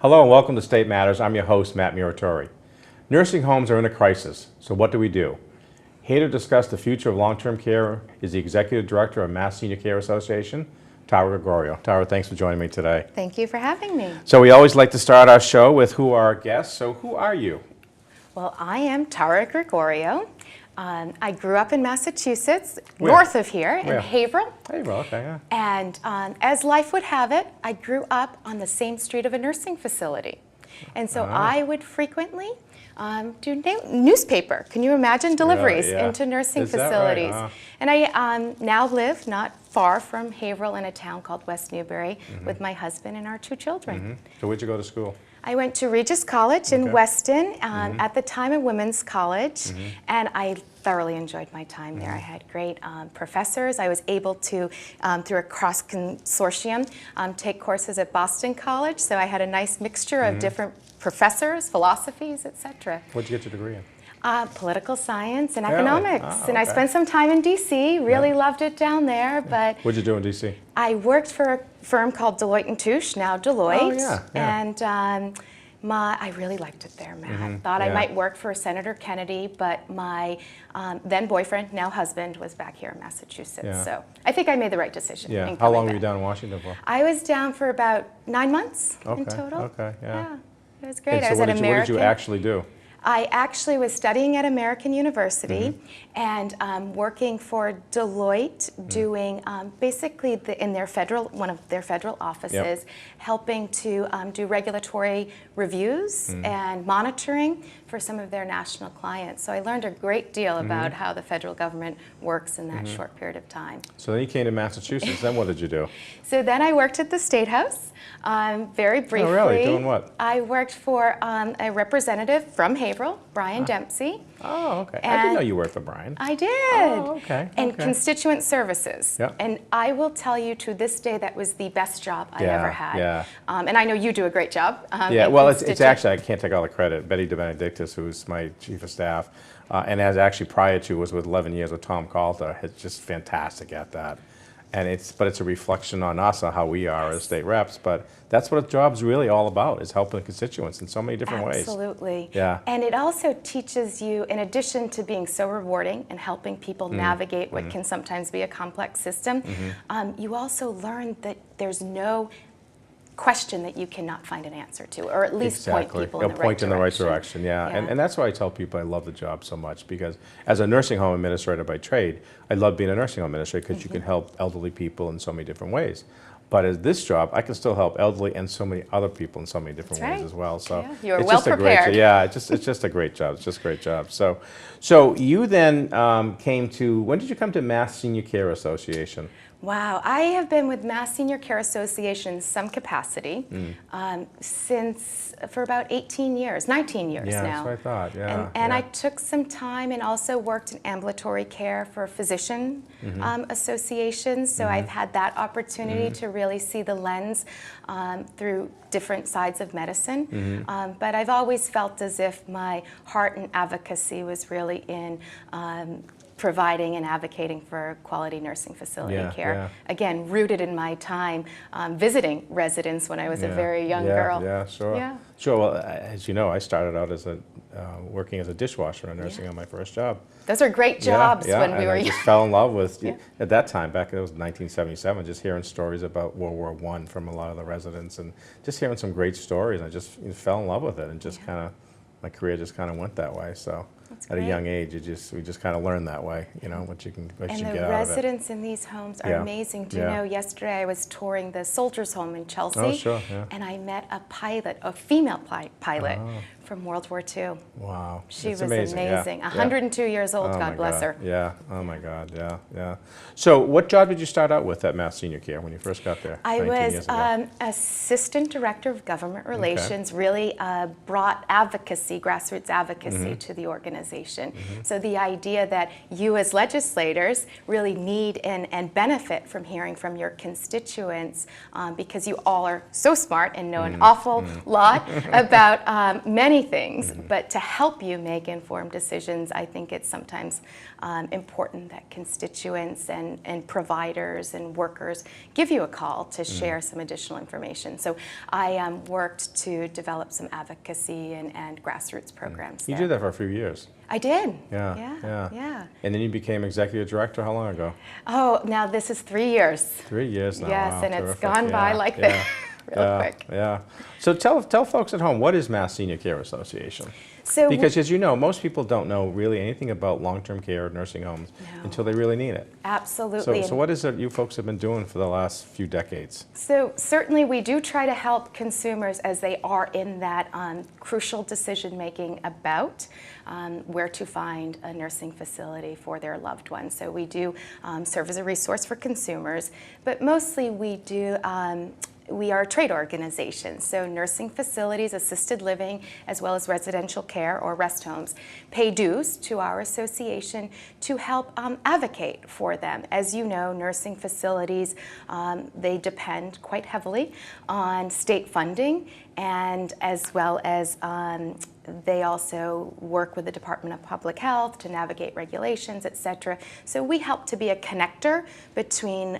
Hello and welcome to State Matters. I'm your host, Matt Muratore. Nursing homes are in a crisis, so what do we do? Here to discuss the future of long-term care is the Executive Director of Mass Senior Care Association, Tara Gregorio. Tara, thanks for joining me today. Thank you for having me. So we always like to start our show with who are our guests. So who are you? Well, I am Tara Gregorio. I grew up in Massachusetts, Where? north of here, Where? in Haverhill. Haverhill, okay, yeah. And as life would have it, I grew up on the same street of a nursing facility. And so I would frequently do newspaper. Can you imagine deliveries yeah. into nursing Is that right? facilities? And I now live not far from Haverhill in a town called West Newbury with my husband and our 2 children. So where'd you go to school? I went to Regis College in Okay. Weston, at the time a women's college, and I thoroughly enjoyed my time there. I had great professors. I was able to, through a cross-consortium, take courses at Boston College, so I had a nice mixture of different professors, philosophies, etc. What'd you get your degree in? Political science and Really? economics. Oh, And I okay. spent some time in D.C., really loved it down there, but What'd you do in D.C.? I worked for a firm called Deloitte & Touche, now Deloitte. Oh, yeah. And I really liked it there, Matt. Thought I yeah. might work for Senator Kennedy, but my then boyfriend, now husband, was back here in Massachusetts. Yeah. So I think I made the right decision. Yeah. in How coming long were you back. down in Washington for? I was down for about 9 months in Okay, total. okay, yeah. It was great. And I so was what at did you American. actually do? I actually was studying at American University and working for Deloitte, doing basically in their one of their federal offices, helping to do regulatory reviews and monitoring for some of their national clients. So I learned a great deal about how the federal government works in that short period of time. So then you came to Massachusetts. Then what did you do? So then I worked at the State House, very briefly. Oh, really? Doing what? I worked for a representative from Haverhill, Brian Dempsey. Oh, okay. I didn't know And you worked for Brian. I did. Oh, okay, And okay. constituent services. Yep. And I will tell you to this day that was the best job I ever had. yeah. And I know you do a great job. Yeah, in well, it's constitu- actually, I can't take all the credit. Betty DeBenedictis, who's my chief of staff, and as actually prior to was with 11 years with Tom Calder, is just fantastic at that. And it's a reflection on us, on how we are as state reps. But that's what a job's really all about, is helping constituents in so many different ways. Absolutely. Yeah. And it also teaches you, in addition to being so rewarding and helping people navigate what can sometimes be a complex system, you also learn that there's no question that you cannot find an answer to, or at least point people in the right Point in the right direction. direction, yeah. And that's why I tell people I love the job so much, because as a nursing home administrator by trade, I love being a nursing home administrator because you can help elderly people in so many different ways. But as this job, I can still help elderly and so many other people in so many different That's ways right. as well. So Yeah, you're it's well just a great prepared. yeah, it's just a great job. It's just a great job. So you then came to, when did you come to Mass Senior Care Association? Wow, I have been with Mass Senior Care Association in some capacity for about 18 years, 19 years Yeah, now. that's what I thought, yeah. And yeah. I took some time and also worked in ambulatory care for physician associations, so I've had that opportunity to really see the lens through different sides of medicine. But I've always felt as if my heart and advocacy was really in providing and advocating for quality nursing facility care. Yeah. Again, rooted in my time visiting residents when I was a very young girl. Yeah, sure. Yeah. Sure, well, as you know, I started out as working as a dishwasher in nursing on my first job. Those are great jobs when we and were I young. just fell in love with, at that time, back it was 1977, just hearing stories about World War I from a lot of the residents, and just hearing some great stories. I just fell in love with it, and just kind of, my career just kind of went that way. So That's at a great. young age, we just kind of learned that way, what you can And get the out of it. residents in these homes are Yeah. amazing. Do you Yeah. know, yesterday I was touring the Soldiers' Home in Chelsea, Oh, sure, yeah. and I met a pilot, a female pilot from World War II. Wow. She It's was amazing. Yeah. 102 years old, Oh, my God bless God. her. Yeah, oh my God, yeah. So what job did you start out with at Mass Senior Care when you first got there? I 19 was years ago? Assistant Director of Government Relations, really brought advocacy, grassroots advocacy to the organization. organization. So the idea that you as legislators really need and benefit from hearing from your constituents, because you all are so smart and know an awful lot about many things, but to help you make informed decisions, I think it's sometimes important that constituents and providers and workers give you a call to share some additional information. So I worked to develop some advocacy and grassroots programs. You did that for a few years. I did. Yeah. And then you became executive director how long ago? Oh, now this is 3 years. 3 years now. Yes, wow, and terrific. it's gone by like that, real quick. Yeah. So tell folks at home, what is Mass Senior Care Association? So Because as you know, most people don't know really anything about long-term care or nursing homes until they really need it. Absolutely. So what is it you folks have been doing for the last few decades? So certainly we do try to help consumers as they are in that crucial decision making about where to find a nursing facility for their loved one. So we do serve as a resource for consumers, but mostly we are a trade organization, so nursing facilities, assisted living, as well as residential care or rest homes pay dues to our association to help advocate for them. As you know, nursing facilities, they depend quite heavily on state funding, and as well as they also work with the Department of Public Health to navigate regulations, et cetera. So we help to be a connector between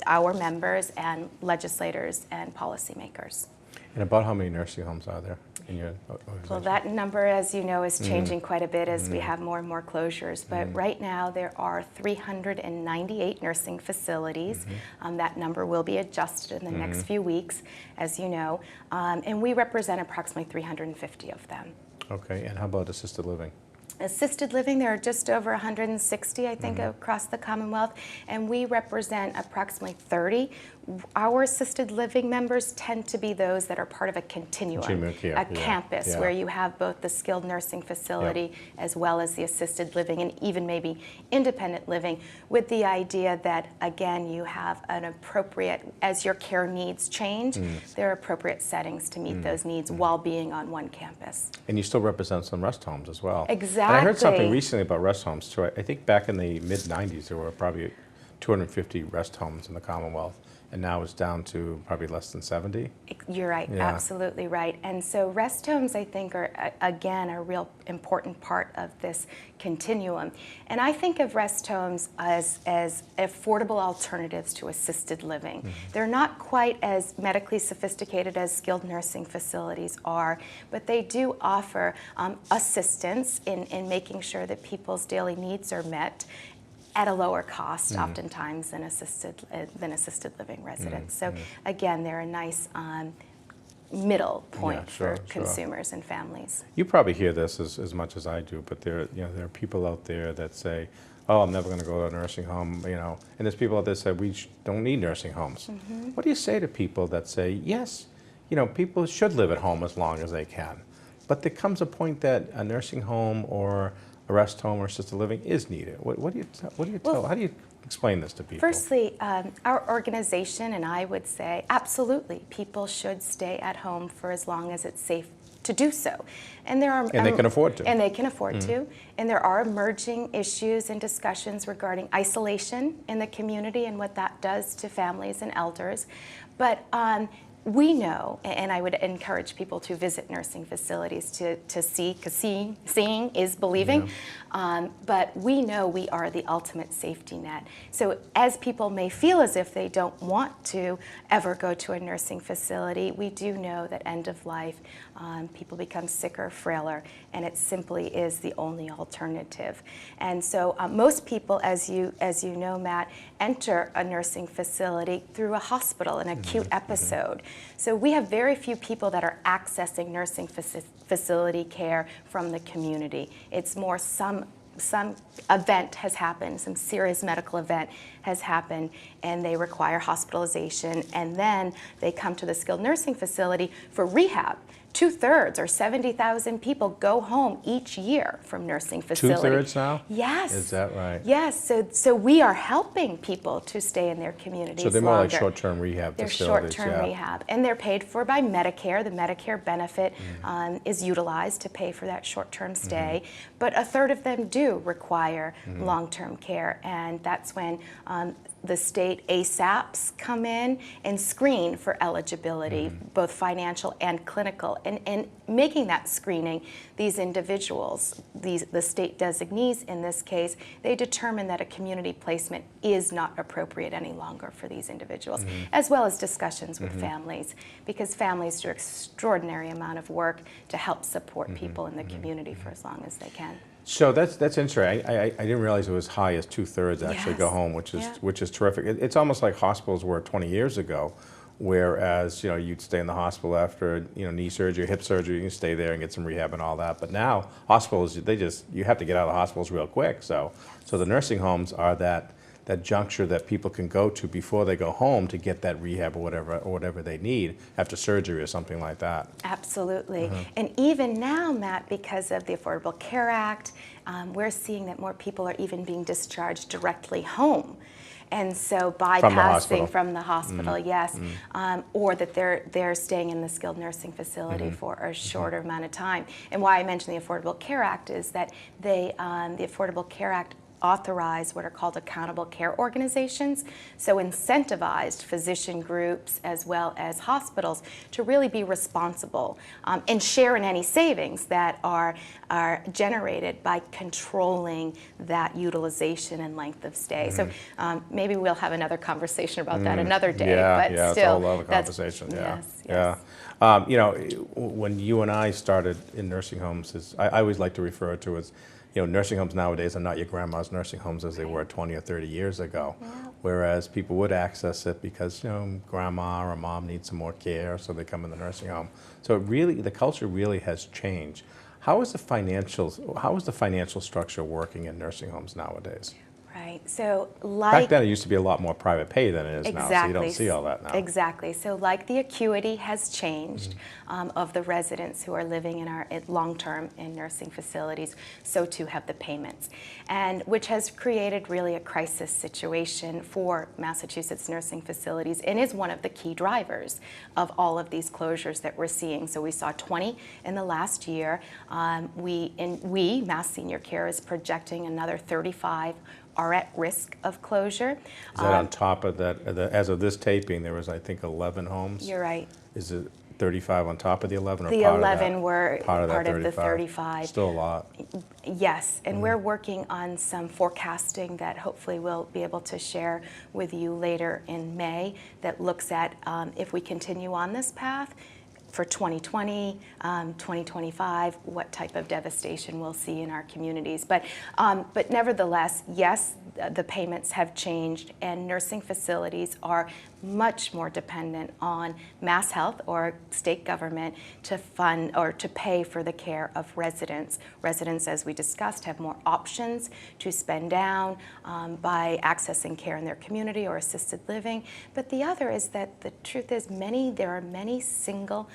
our members and legislators and policymakers. And about how many nursing homes are there in your organization? Well, that number, as you know, is changing quite a bit as we have more and more closures. But right now, there are 398 nursing facilities. That number will be adjusted in the next few weeks, as you know. And we represent approximately 350 of them. Okay, and how about assisted living? Assisted living, there are just over 160, I think, across the Commonwealth, and we represent approximately 30. Our assisted living members tend to be those that are part of a continuum, a campus where you have both the skilled nursing facility as well as the assisted living and even maybe independent living, with the idea that, again, you have an appropriate, as your care needs change, there are appropriate settings to meet those needs while being on one campus. And you still represent some rest homes as well. Exactly. And I heard something recently about rest homes too. I think back in the mid-90s there were probably 250 rest homes in the Commonwealth, and now it's down to probably less than 70. You're right, absolutely right. And so rest homes, I think, are, again, a real important part of this continuum. And I think of rest homes as affordable alternatives to assisted living. They're not quite as medically sophisticated as skilled nursing facilities are, but they do offer assistance in making sure that people's daily needs are met at a lower cost, oftentimes, than assisted living residents. So again, they're a nice middle point for consumers and families. You probably hear this as much as I do, but there are people out there that say, "Oh, I'm never going to go to a nursing home," and there's people out there that say we don't need nursing homes. What do you say to people that say, "Yes, people should live at home as long as they can," but there comes a point that a nursing home or a rest home or assisted living is needed? What do you tell? How do you explain this to people? Firstly, our organization and I would say absolutely, people should stay at home for as long as it's safe to do so. And there are they can afford to. And they can afford to. And there are emerging issues and discussions regarding isolation in the community and what that does to families and elders. But we know, and I would encourage people to visit nursing facilities to see, because seeing is believing, but we know we are the ultimate safety net. So as people may feel as if they don't want to ever go to a nursing facility, we do know that end of life, people become sicker, frailer, and it simply is the only alternative. And so most people, as you know, Matt, enter a nursing facility through a hospital, an acute episode. So we have very few people that are accessing nursing facility care from the community. It's more some event has happened, some serious medical event has happened, and they require hospitalization, and then they come to the skilled nursing facility for rehab 2/3 or 70,000 people go home each year from nursing facilities. 2/3 now? Yes. Is that right? Yes, so we are helping people to stay in their communities So they're more like longer. short-term rehab They're facilities. short-term rehab, and they're paid for by Medicare. The Medicare benefit is utilized to pay for that short-term stay, but a third of them do require long-term care, and that's when the state ASAPs come in and screen for eligibility, both financial and clinical, and making that screening, these individuals, the state designees in this case, they determine that a community placement is not appropriate any longer for these individuals, as well as discussions with families, because families do an extraordinary amount of work to help support people in the community for as long as they can. So that's interesting. I didn't realize it was as high as 2/3 actually go Yes. home, which is Yeah. which is terrific. It's almost like hospitals were 20 years ago, whereas you'd stay in the hospital after knee surgery, hip surgery, you can stay there and get some rehab and all that. But now hospitals, you have to get out of the hospitals real quick. So the nursing homes are that juncture that people can go to before they go home to get that rehab or whatever they need after surgery or something like that. Absolutely. And even now, Matt, because of the Affordable Care Act, we're seeing that more people are even being discharged directly home. And so bypassing from the hospital, yes, or that they're staying in the skilled nursing facility for a shorter amount of time. And why I mention the Affordable Care Act is that the Affordable Care Act authorize what are called accountable care organizations, so incentivized physician groups as well as hospitals to really be responsible and share in any savings that are generated by controlling that utilization and length of stay. So maybe we'll have another conversation about that another day. But Yeah, it's a still, whole other conversation. yes. When you and I started in nursing homes, I always like to refer to as nursing homes nowadays are not your grandma's nursing homes as they were 20 or 30 years ago. Yeah. Whereas people would access it because grandma or mom needs some more care, so they come in the nursing home. So the culture really has changed. How is the financial structure working in nursing homes nowadays? Right. So Back then, it used to be a lot more private pay than it is now, so you don't see all that now. Exactly. So like the acuity has changed of the residents who are living in our long-term in nursing facilities, so too have the payments, and which has created really a crisis situation for Massachusetts nursing facilities and is one of the key drivers of all of these closures that we're seeing. So we saw 20 in the last year. Mass Senior Care is projecting another 35 are at risk of closure. Is that on top of that? As of this taping, there was, I think, 11 homes. You're right. Is it 35 on top of the 11, or The part 11 of that? were part of the 35. Still a lot. Yes, and we're working on some forecasting that hopefully we'll be able to share with you later in May that looks at if we continue on this path for 2020, 2025, what type of devastation we'll see in our communities. But nevertheless, yes, the payments have changed, and nursing facilities are much more dependent on Mass Health or state government to fund or to pay for the care of residents. Residents, as we discussed, have more options to spend down by accessing care in their community or assisted living. But the other is that the truth is there are many single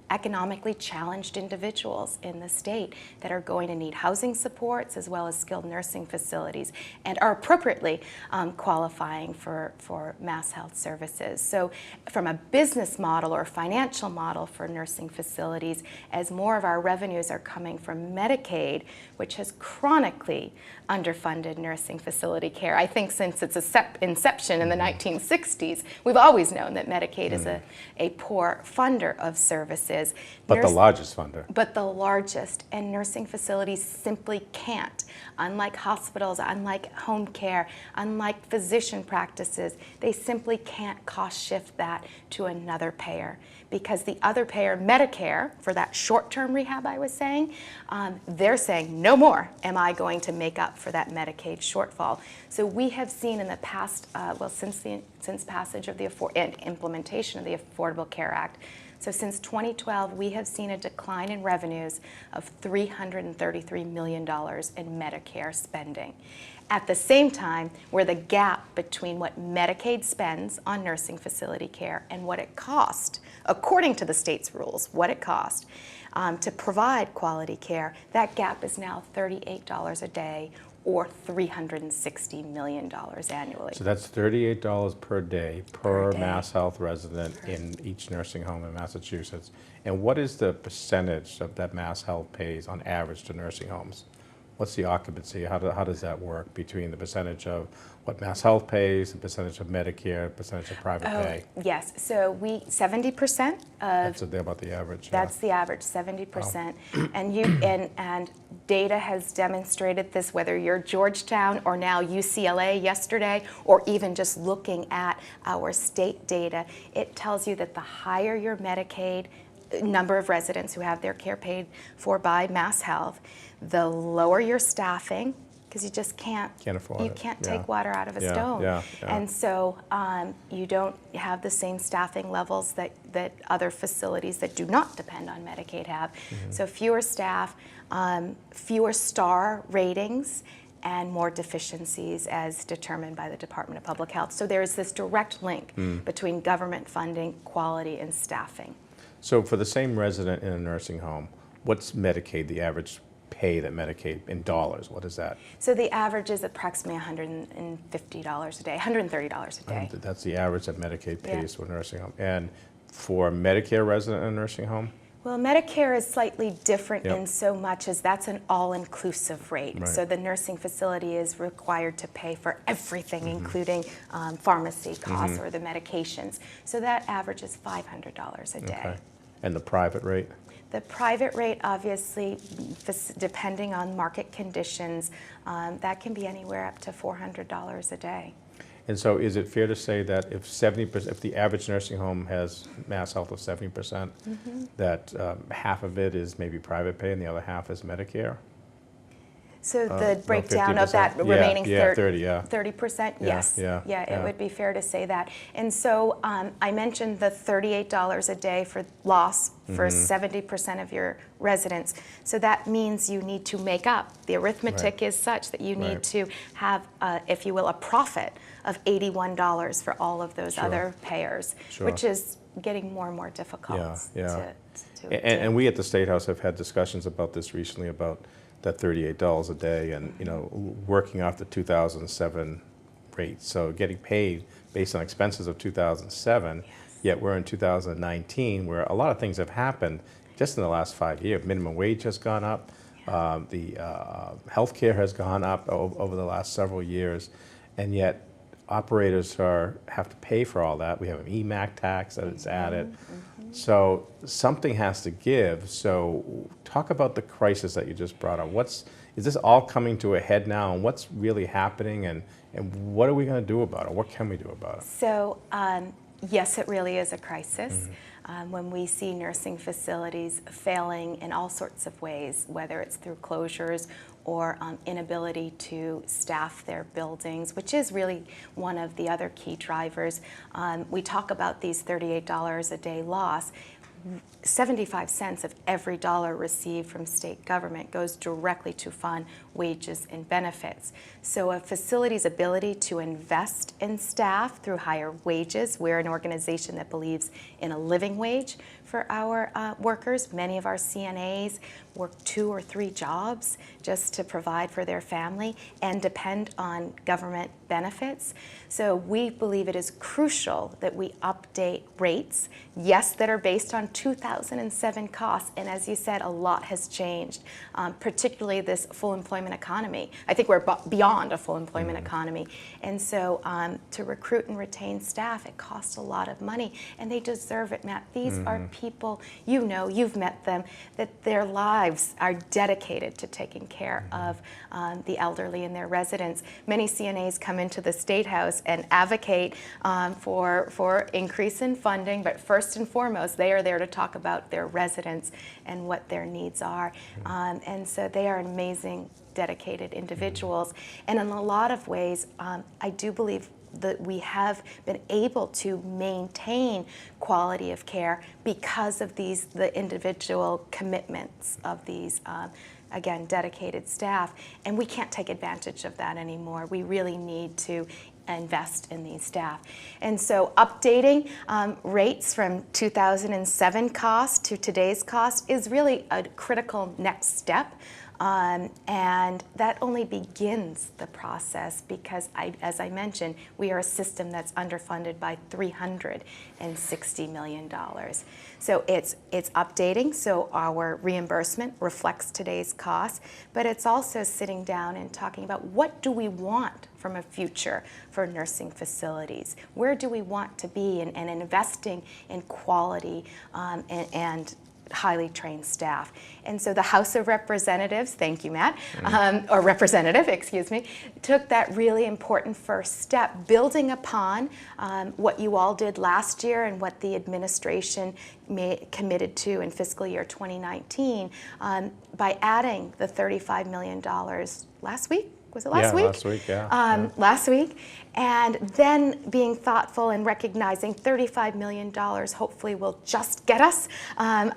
economically challenged individuals in the state that are going to need housing supports as well as skilled nursing facilities and are appropriately qualifying for Mass Health services. So from a business model or financial model for nursing facilities, as more of our revenues are coming from Medicaid, which has chronically underfunded nursing facility care. I think since its inception in the 1960s, we've always known that Medicaid is a poor funder of services. But the largest funder. But the largest, and nursing facilities simply can't. Unlike hospitals, unlike home care, unlike physician practices, they simply can't cost shift that to another payer, because the other payer, Medicare, for that short-term rehab I was saying, they're saying, no more am I going to make up for that Medicaid shortfall. So we have seen in the past, since passage of and implementation of the Affordable Care Act, So since 2012, we have seen a decline in revenues of $333 million in Medicare spending. At the same time, where the gap between what Medicaid spends on nursing facility care and what it costs, according to the state's rules, what it costs to provide quality care, that gap is now $38 a day or $360 million annually. So that's $38 per day per day. Mass Health resident in each nursing home in Massachusetts. And what is the percentage of that Mass Health pays on average to nursing homes? What's the occupancy? How does that work between the percentage of what Mass Health pays, the percentage of Medicare, percentage of private pay? Yes, so 70% of That's about the average. that's the average, 70%. And and data has demonstrated this, whether you're Georgetown or now UCLA yesterday, or even just looking at our state data, it tells you that the higher your Medicaid number of residents who have their care paid for by Mass Health, the lower your staffing, because you just can't afford you it. can't Yeah. take water out of a Yeah, stone. yeah. And so you don't have the same staffing levels that other facilities that do not depend on Medicaid have. So fewer staff, fewer star ratings, and more deficiencies as determined by the Department of Public Health. So there is this direct link between government funding, quality, and staffing. So for the same resident in a nursing home, what's Medicaid, the average pay that Medicaid in dollars? What is that? So the average is approximately $150 a day, $130 a day. That's the average that Medicaid pays Yeah. for a nursing home. And for a Medicare resident in a nursing home? Well, Medicare is slightly different Yep. in so much as that's an all-inclusive rate. Right. So the nursing facility is required to pay for everything, including pharmacy costs or the medications. So that averages $500 a day. Okay. And the private rate? The private rate, obviously, depending on market conditions, that can be anywhere up to $400 a day. And so is it fair to say that if 70%, if the average nursing home has Mass Health of 70%, that half of it is maybe private pay and the other half is Medicare? So No, the breakdown of that 50%. remaining 30, yeah. 30%, yes. yeah, It yeah. would be fair to say that. And so I mentioned the $38 a day for loss for 70% of your residents. So that means you need to make up. The arithmetic is such that you need Right. to have, if you will, a profit of $81 for all of those other payers, Sure. which is getting more and more difficult Yeah. to And we at the State House have had discussions about this recently, about that $38 a day and, working off the 2007 rate. So getting paid based on expenses of 2007, yet we're in 2019 where a lot of things have happened just in the last 5 years. Minimum wage has gone up. The healthcare has gone up over the last several years. And yet operators have to pay for all that. We have an EMAC tax that is added. So something has to give. So talk about the crisis that you just brought up. Is this all coming to a head now, and what's really happening, and what are we going to do about it? What can we do about it? So yes, it really is a crisis. When we see nursing facilities failing in all sorts of ways, whether it's through closures or inability to staff their buildings, which is really one of the other key drivers. We talk about these $38 a day loss. 75 cents of every dollar received from state government goes directly to fund wages and benefits. So a facility's ability to invest in staff through higher wages, we're an organization that believes in a living wage for our workers. Many of our CNAs work 2 or 3 jobs just to provide for their family and depend on government benefits. So we believe it is crucial that we update rates, yes, that are based on 2007 costs, and as you said, a lot has changed, particularly this full employment economy. I think we're beyond a full employment economy, and so to recruit and retain staff, it costs a lot of money, and they deserve it, Matt. These are people, you've met them, that their lives are dedicated to taking care of the elderly and their residents. Many CNAs come into the State House and advocate for increase in funding, but first and foremost, they are there to talk about their residents and what their needs are. And so they are amazing, dedicated individuals. And in a lot of ways, I do believe we have been able to maintain quality of care because of the individual commitments of these again, dedicated staff, and we can't take advantage of that anymore. We really need to invest in these staff. And so updating rates from 2007 cost to today's cost is really a critical next step. And that only begins the process because, as I mentioned, we are a system that's underfunded by $360 million. So it's updating, so our reimbursement reflects today's costs, but it's also sitting down and talking about what do we want from a future for nursing facilities? Where do we want to be, and investing in quality and highly trained staff. And so the House of Representatives, thank you, Matt, or Representative, excuse me, took that really important first step, building upon what you all did last year and what the administration committed to in fiscal year 2019 by adding the $35 million last week. Was it last week? Last week, yeah. Last week. And then being thoughtful and recognizing $35 million hopefully will just get us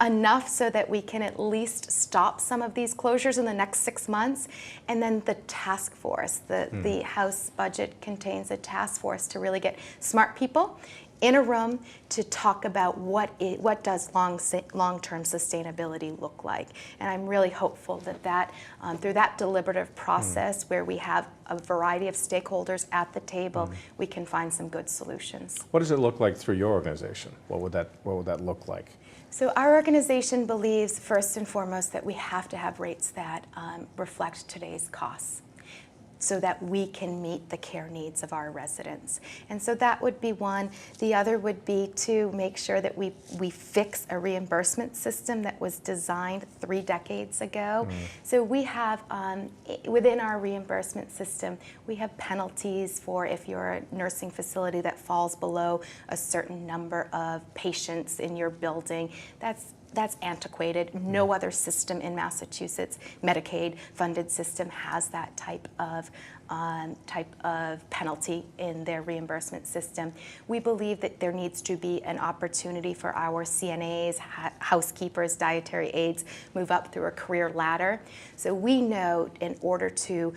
enough so that we can at least stop some of these closures in the next 6 months. And then the task force, the House budget contains a task force to really get smart people in a room to talk about what does long-term sustainability look like. And I'm really hopeful that through that deliberative process where we have a variety of stakeholders at the table, we can find some good solutions. What does it look like through your organization? What would that look like? So our organization believes first and foremost that we have to have rates that reflect today's costs, so that we can meet the care needs of our residents. And so that would be one. The other would be to make sure that we fix a reimbursement system that was designed 3 decades ago. So we have, within our reimbursement system, we have penalties for if you're a nursing facility that falls below a certain number of patients in your building. That's antiquated. No other system in Massachusetts, Medicaid-funded system, has that type of penalty in their reimbursement system. We believe that there needs to be an opportunity for our CNAs, housekeepers, dietary aides, move up through a career ladder. So we know in order to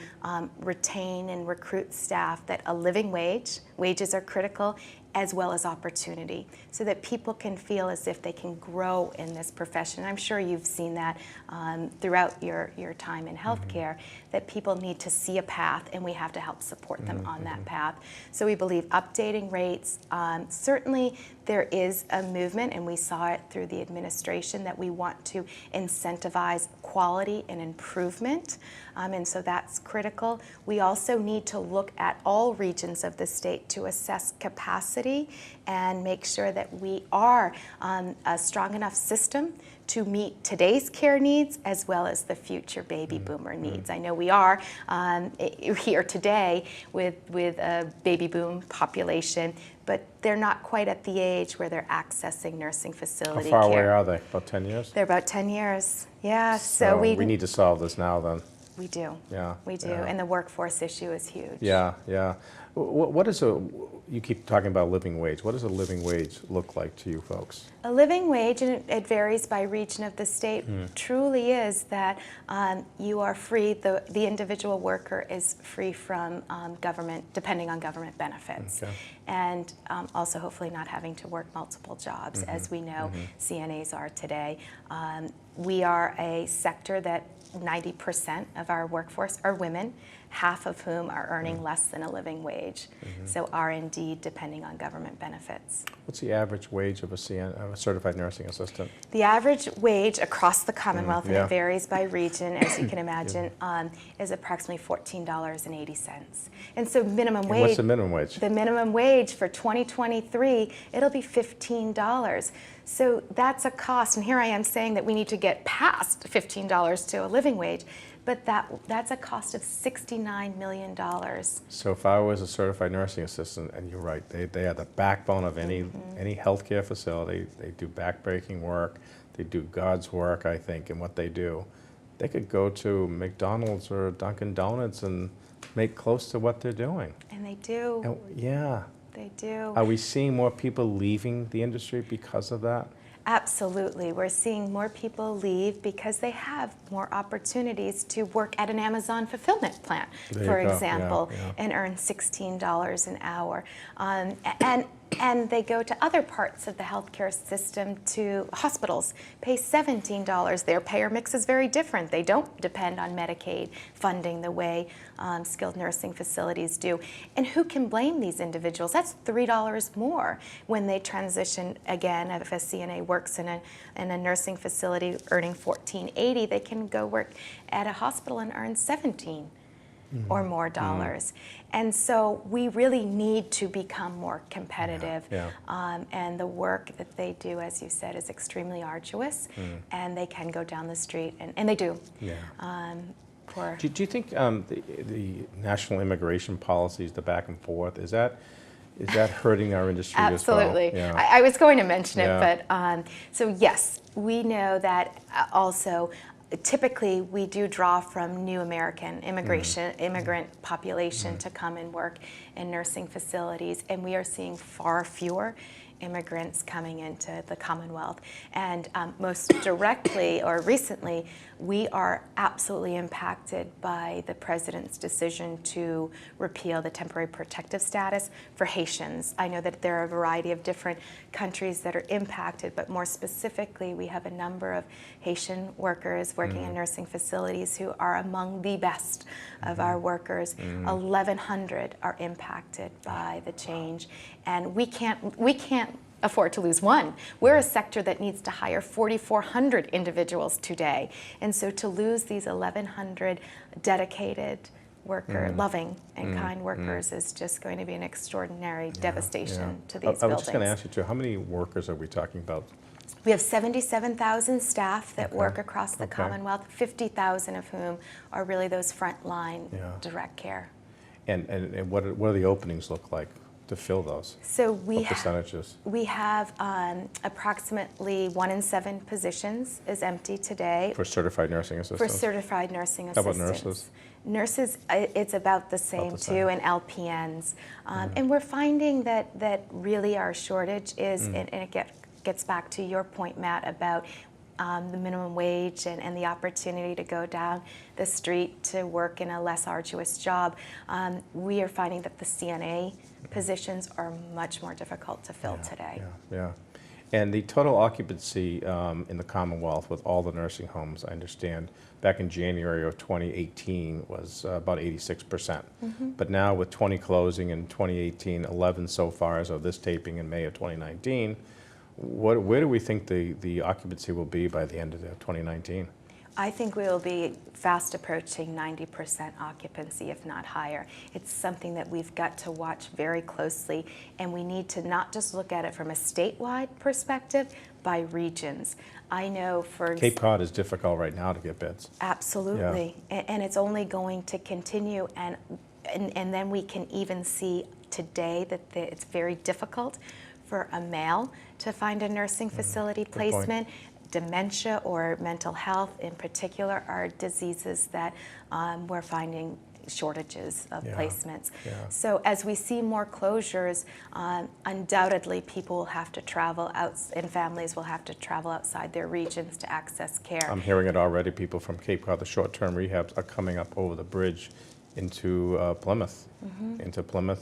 retain and recruit staff that a living wages are critical, as well as opportunity, so that people can feel as if they can grow in this profession. I'm sure you've seen that throughout your time in healthcare, that people need to see a path, and we have to help support them on that path. So we believe updating rates, certainly there is a movement, and we saw it through the administration, that we want to incentivize quality and improvement, and so that's critical. We also need to look at all regions of the state to assess capacity and make sure that we are a strong enough system to meet today's care needs as well as the future baby boomer needs. I know we are here today with a baby boom population, but they're not quite at the age where they're accessing nursing facility care. How far away are they? About 10 years? They're about 10 years, yeah. So we need to solve this now then. We do. Yeah. We do, yeah. and the workforce issue is huge. Yeah, yeah. What is you keep talking about living wage. What does a living wage look like to you folks? A living wage, and it varies by region of the state, truly is that you are free, the individual worker is free from government, depending on government benefits. Okay. And also hopefully not having to work multiple jobs, as we know CNAs are today. We are a sector that 90% of our workforce are women, half of whom are earning less than a living wage. So are indeed depending on government benefits. What's the average wage of a certified nursing assistant? The average wage across the Commonwealth, and it varies by region, as you can imagine, is approximately $14.80. And so minimum wage. What's the minimum wage? The minimum wage for 2023, it'll be $15. So that's a cost, and here I am saying that we need to get past $15 to a living wage, but that's a cost of $69 million. So if I was a certified nursing assistant, and you're right, they are the backbone of any healthcare facility. They do backbreaking work. They do God's work, I think, in what they do. They could go to McDonald's or Dunkin' Donuts and make close to what they're doing. And they do. And, yeah. They do. Are we seeing more people leaving the industry because of that? Absolutely. We're seeing more people leave because they have more opportunities to work at an Amazon fulfillment plant, for example, and earn $16 an hour. And they go to other parts of the healthcare system, to hospitals, pay $17. Their payer mix is very different. They don't depend on Medicaid funding the way skilled nursing facilities do. And who can blame these individuals? That's $3 more when they transition again. If a CNA works in a nursing facility earning $14.80, they can go work at a hospital and earn $17 or more dollars. And so we really need to become more competitive. And the work that they do, as you said, is extremely arduous, and they can go down the street, and they do. Do you think the national immigration policies, the back and forth, is that hurting our industry as well? Absolutely. I was going to mention it, but so yes, we know that also. Typically, we do draw from new American immigrant population to come and work in nursing facilities, and we are seeing far fewer immigrants coming into the Commonwealth. And most directly or recently, we are absolutely impacted by the President's decision to repeal the temporary protective status for Haitians. I know that there are a variety of different countries that are impacted, but more specifically, we have a number of Haitian workers working in nursing facilities who are among the best of our workers. 1,100 are impacted by the change, and we can't afford to lose one. We're a sector that needs to hire 4,400 individuals today, and so to lose these 1,100 dedicated loving and kind workers is just going to be an extraordinary devastation to these buildings. I was just going to ask you too, how many workers are we talking about? We have 77,000 staff that work across the Commonwealth, 50,000 of whom are really those frontline direct care. And what do the openings look like to fill those? So we percentages? We have approximately 1 in 7 positions is empty today. For certified nursing assistants? For certified nursing assistants. How about nurses? Nurses, it's about the same too, and LPNs. And we're finding that really our shortage is, and it gets back to your point, Matt, about the minimum wage and the opportunity to go down the street to work in a less arduous job. We are finding that the CNA positions are much more difficult to fill today. And the total occupancy in the Commonwealth with all the nursing homes, I understand, back in January of 2018 was about 86%. But now with 20 closing in 2018, 11 so far as of this taping in May of 2019, where do we think the occupancy will be by the end of 2019? I think we will be fast approaching 90% occupancy, if not higher. It's something that we've got to watch very closely, and we need to not just look at it from a statewide perspective, by regions. I know for Cape Cod is difficult right now to get beds. Absolutely, and it's only going to continue, and then we can even see today that it's very difficult for a male to find a nursing facility placement. Dementia or mental health in particular are diseases that we're finding shortages of placements. So as we see more closures, undoubtedly people will have to travel out, and families will have to travel outside their regions to access care. I'm hearing it already. People from Cape Cod, the short-term rehabs are coming up over the bridge into Plymouth,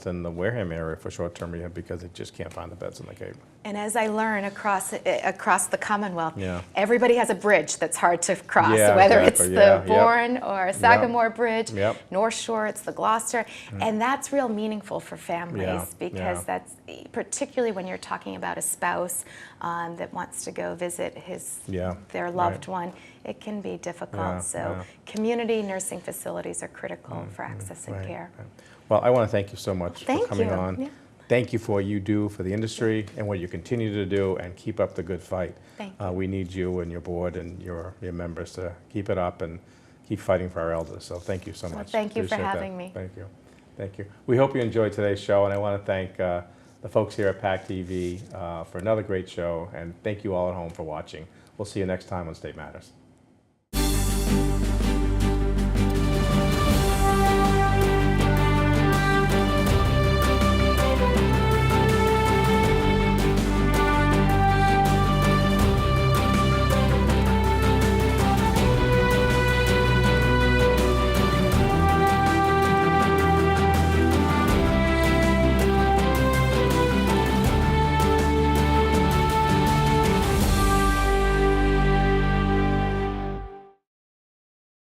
and the Wareham area for short-term rehab because they just can't find the beds in the Cape. And as I learn across the Commonwealth, everybody has a bridge that's hard to cross, whether it's the Bourne or Sagamore Bridge, North Shore, it's the Gloucester, and that's real meaningful for families because that's particularly when you're talking about a spouse that wants to go visit their loved one. It can be difficult. Community nursing facilities are critical for accessing care. Well, I want to thank you so much for coming on. Yeah. Thank you for what you do for the industry and what you continue to do, and keep up the good fight. Thank you. We need you and your board and your members to keep it up and keep fighting for our elders. So thank you so much. Well, thank you for having me. Thank you. Thank you. We hope you enjoyed today's show, and I want to thank the folks here at PAC TV for another great show, and thank you all at home for watching. We'll see you next time on State Matters.